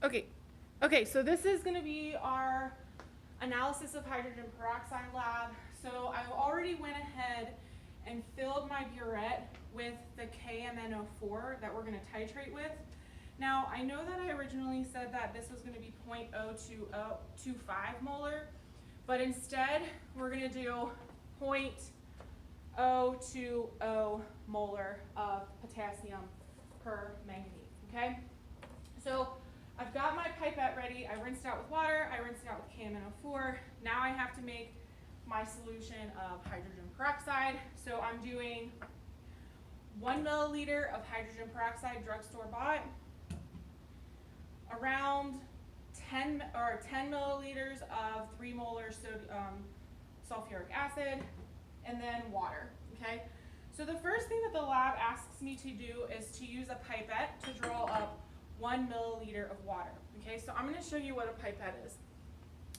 Okay, so this is going to be our analysis of hydrogen peroxide lab. So I already went ahead and filled my burette with the KMNO4 that we're going to titrate with. Now, I know that I originally said that this was going to be 0.025 molar, but instead we're going to do 0.020 molar of potassium per manganese, okay? So I've got my pipette ready. I rinsed it out with water. I rinsed it out with KMNO4. Now I have to make my solution of hydrogen peroxide. So I'm doing 1 milliliter of hydrogen peroxide, drugstore bought, around 10 milliliters of 3 molar sulfuric acid, and then water, okay? So the first thing that the lab asks me to do is to use a pipette to draw up 1 milliliter of water, okay? So I'm gonna show you what a pipette is.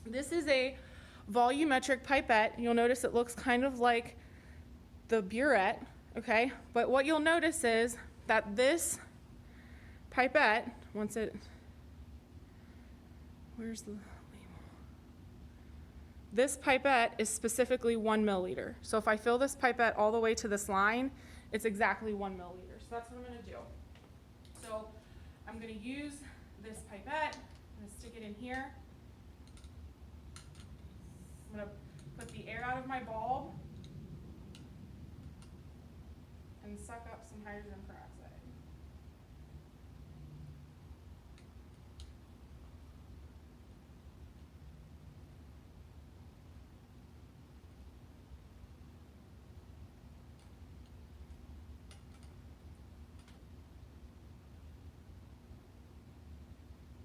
This is a volumetric pipette. You'll notice it looks kind of like the burette, okay? But what you'll notice is that this pipette, where's the label? This pipette is specifically 1 milliliter. So if I fill this pipette all the way to this line, it's exactly 1 milliliter. So that's what I'm gonna do. So I'm gonna use this pipette, I'm gonna stick it in here. I'm gonna put the air out of my bulb and suck up some hydrogen peroxide.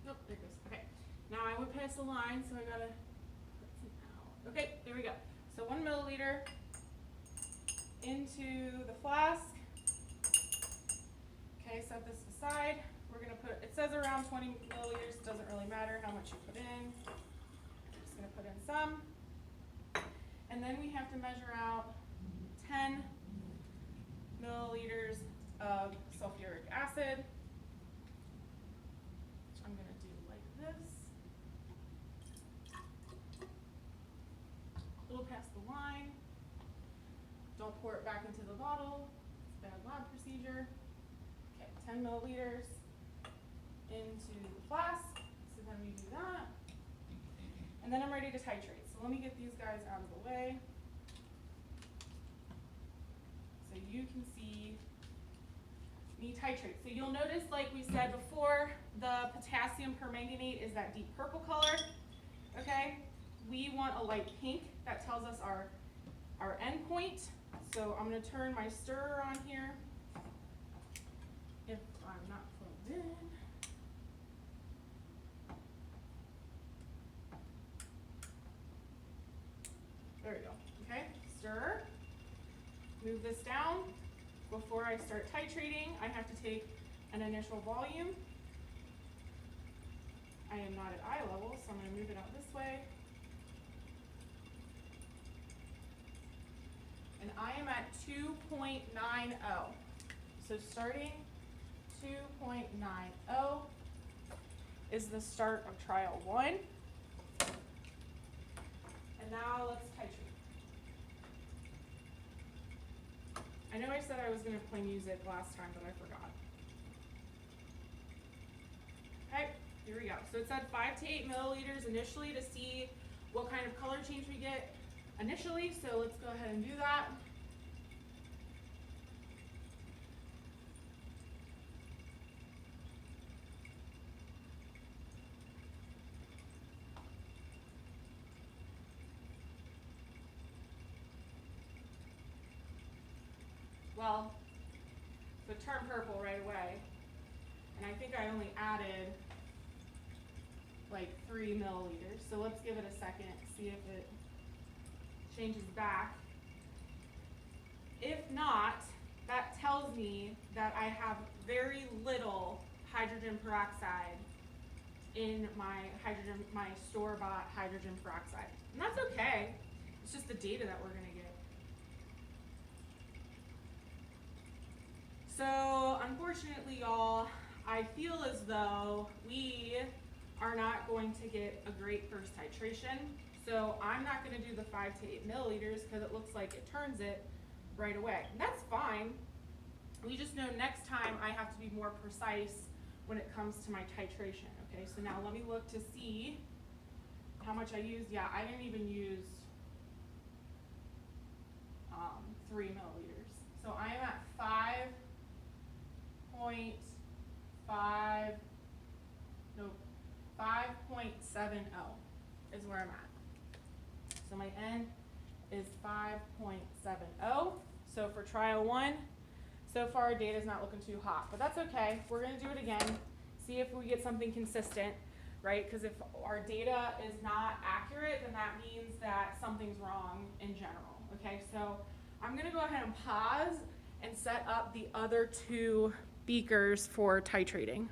Nope, there it goes. Okay, now I went past the line, so I gotta put some out. Okay, there we go. So 1 milliliter into the flask. Okay, set this aside. We're gonna put, it says around 20 milliliters. It doesn't really matter how much you put in. I'm just gonna put in some. And then we have to measure out 10 milliliters of sulfuric acid. I'm gonna do like this. A little past the line. Don't pour it back into the bottle. It's bad lab procedure. Okay, 10 milliliters into the flask. So then we do that. And then I'm ready to titrate. So let me get these guys out of the way so you can see me titrate. So you'll notice, like we said before, the potassium permanganate is that deep purple color, okay? We want a light pink. That tells us our end point. So I'm gonna turn my stirrer on here. If I'm not plugged in. There we go, okay? Stir, move this down. Before I start titrating, I have to take an initial volume. I am not at eye level, so I'm gonna move it out this way. And I am at 2.90. So starting 2.90 is the start of trial 1. And now let's titrate. I know I said I was going to play music last time, but I forgot. Okay, here we go. So it said 5 to 8 milliliters initially to see what kind of color change we get initially. So let's go ahead and do that. Well, so it turned purple right away. And I think I only added like 3 milliliters. So let's give it a second, see if it changes back. If not, that tells me that I have very little hydrogen peroxide in my store-bought hydrogen peroxide. And that's okay. It's just the data that we're gonna get. So unfortunately, y'all, I feel as though we are not going to get a great first titration. So I'm not gonna do the 5 to 8 milliliters because it looks like it turns it right away. And that's fine. We just know next time I have to be more precise when it comes to my titration. Okay, so now let me look to see how much I used. Yeah, I didn't even use 3 milliliters. So I am at 5.5, nope, 5.70 is where I'm at. So my N is 5.70. So for trial 1, so far our data is not looking too hot, but that's okay. We're gonna do it again, see if we get something consistent, right? Because if our data is not accurate, then that means that something's wrong in general, okay? So I'm gonna go ahead and pause and set up the other 2 beakers for titrating.